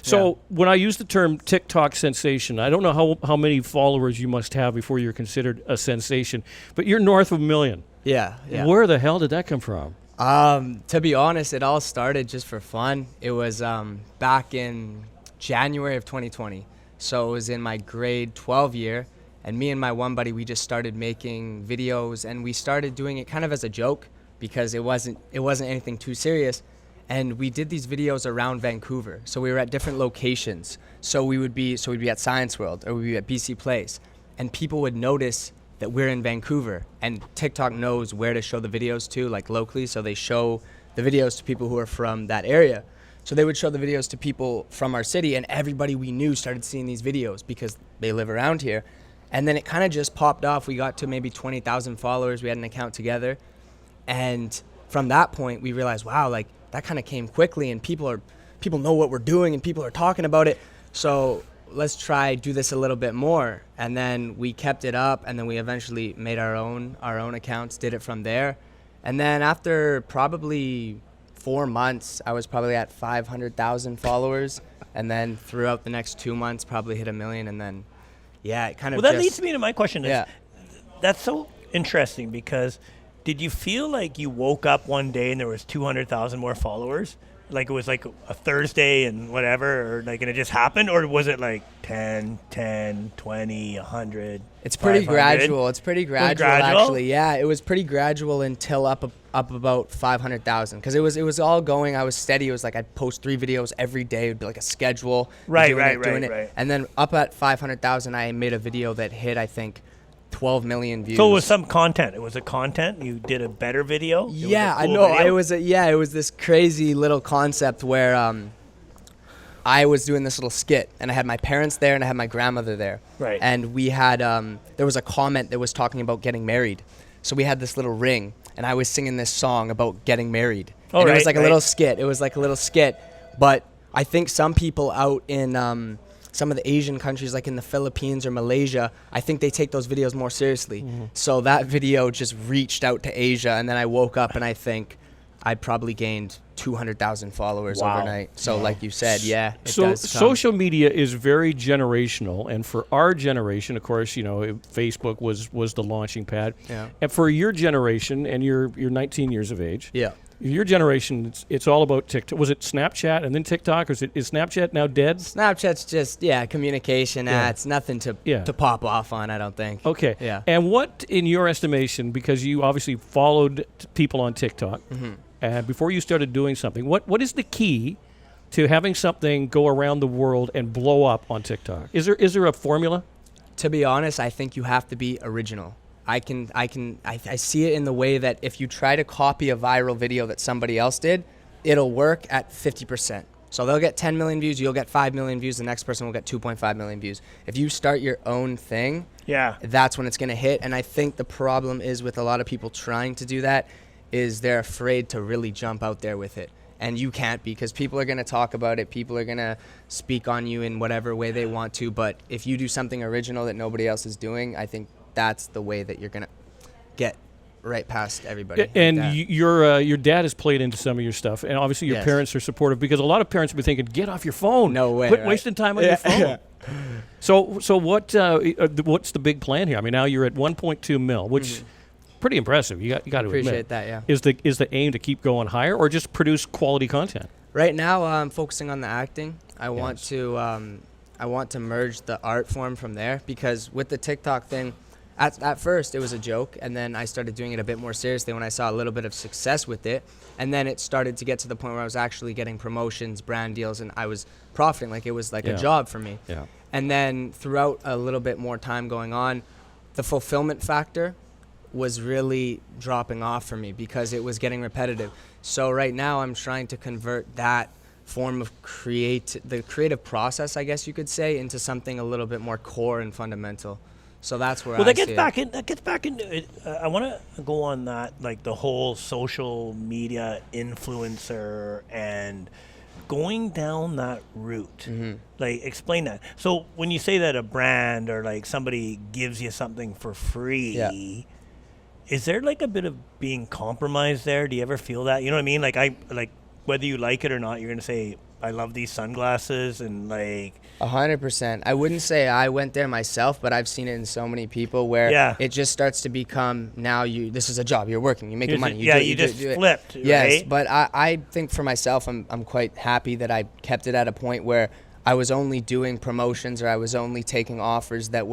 So when I use the term TikTok sensation, I don't know how many followers you must have before you're considered a sensation, but you're north of 1 million. Yeah. Where the hell did that come from? To be honest, it all started just for fun. It was back in January of 2020. So it was in my grade 12 year, and me and my one buddy, we just started making videos, and we started doing it kind of as a joke because it wasn't anything too serious. And we did these videos around Vancouver. So we were at different locations. So we'd be at Science World, or we'd be at BC Place, and people would notice that we're in Vancouver, and TikTok knows where to show the videos to, like locally, so they show the videos to people who are from that area. So they would show the videos to people from our city, and everybody we knew started seeing these videos because they live around here. And then it kind of just popped off. We got to maybe 20,000 followers. We had an account together. And from that point, we realized, wow, like that kind of came quickly, and people know what we're doing, and people are talking about it. So let's do this a little bit more. And then we kept it up, and then we eventually made our own accounts, did it from there. And then after probably 4 months, I was probably at 500,000 followers. And then throughout the next 2 months, probably hit 1 million. And then, it kind of that leads me to my question. Yeah. That's so interesting, because did you feel like you woke up one day and there was 200,000 more followers? Like it was like a Thursday and whatever, or like, and it just happened? Or was it like 10, 20, 100? It's pretty gradual. It's pretty gradual, actually. Yeah, it was pretty gradual until up about 500,000, because it was all going. I was steady. It was like I'd post 3 videos every day. It would be like a schedule. Right. And then up at 500,000, I made a video that hit, I think, 12 million views. So it was some content. It was a content. You did a better video. Yeah, I know. It was this crazy little concept where I was doing this little skit, and I had my parents there, and I had my grandmother there. Right. And we had there was a comment that was talking about getting married. So we had this little ring, and I was singing this song about getting married. It was like a little skit. It was like a little skit. But I think some people out in some of the Asian countries, like in the Philippines or Malaysia, I think they take those videos more seriously. Mm-hmm. So that video just reached out to Asia, and then I woke up and I think I probably gained 200,000 followers overnight. So like you said, it does come. Social media is very generational, and for our generation, of course, Facebook was the launching pad. Yeah. And for your generation, and you're 19 years of age. Yeah. Your generation, it's all about TikTok. Was it Snapchat and then TikTok, or is Snapchat now dead? Snapchat's just communication. It's nothing to pop off on, I don't think. Okay. Yeah. And what, in your estimation, because you obviously followed people on TikTok, and before you started doing something, what is the key to having something go around the world and blow up on TikTok? Is there a formula? To be honest, I think you have to be original. I see it in the way that if you try to copy a viral video that somebody else did, it'll work at 50%. So they'll get 10 million views, you'll get 5 million views, the next person will get 2.5 million views. If you start your own thing, that's when it's going to hit. And I think the problem is with a lot of people trying to do that is they're afraid to really jump out there with it. And you can't, because people are going to talk about it. People are going to speak on you in whatever way they want to. But if you do something original that nobody else is doing, I think that's the way that you're going to get right past everybody. And your dad has played into some of your stuff, and obviously your parents are supportive, because a lot of parents would be thinking, get off your phone. No way. Quit wasting time on your phone. So what's the big plan here? I mean, now you're at 1.2 mil, which pretty impressive. You got to admit. Appreciate that, yeah. Is the aim to keep going higher, or just produce quality content? Right now, I'm focusing on the acting. I want to merge the art form from there, because with the TikTok thing, at first it was a joke, and then I started doing it a bit more seriously when I saw a little bit of success with it, and then it started to get to the point where I was actually getting promotions, brand deals, and I was profiting. Like, it was like a job for me. Yeah. And then throughout a little bit more time going on, the fulfillment factor was really dropping off for me because it was getting repetitive. So right now I'm trying to convert that form of the creative process, I guess you could say, into something a little bit more core and fundamental. So that's where that gets back into it. I want to go on that, like the whole social media influencer and going down that route. Like, explain that. So when you say that a brand or like somebody gives you something for free, is there like a bit of being compromised there? Do you ever feel that? You know what I mean? Like whether you like it or not, you're going to say, I love these sunglasses, and like 100%. I wouldn't say I went there myself, but I've seen it in so many people where it just starts to become, now this is a job, you're working, you're making money. You just flipped, yes, right? but I think for myself, I'm quite happy that I kept it at a point where I was only doing promotions, or I was only taking offers that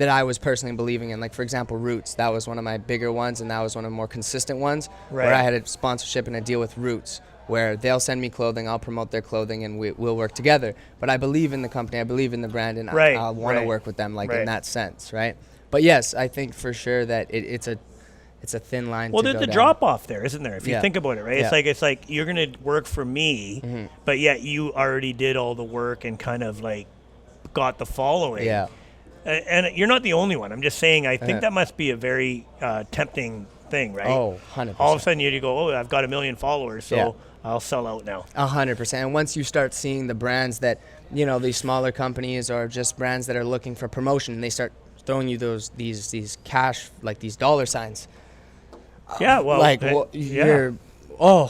I was personally believing in. Like, for example, Roots, that was one of my bigger ones, and that was one of the more consistent ones, where I had a sponsorship and a deal with Roots, where they'll send me clothing, I'll promote their clothing, and we'll work together. But I believe in the company, I believe in the brand, and I want to work with them, like in that sense, right? But yes, I think for sure that it's a thin line. Well, to there's go the down. drop off there, isn't there? If you think about it, right? Yeah. It's like you're gonna work for me, but yet you already did all the work and kind of like got the following. Yeah. And you're not the only one. I'm just saying, I think that must be a very tempting thing, right? Oh, 100%. All of a sudden you go, oh, I've got 1 million followers, so I'll sell out now. 100%. And once you start seeing the brands that, these smaller companies or just brands that are looking for promotion, they start throwing you these cash, like these dollar signs. Yeah, well,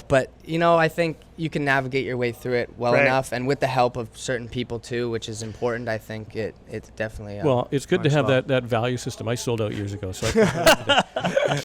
but I think you can navigate your way through it well enough, and with the help of certain people too, which is important. I think it's definitely well, it's good to have that value system. I sold out years ago, so I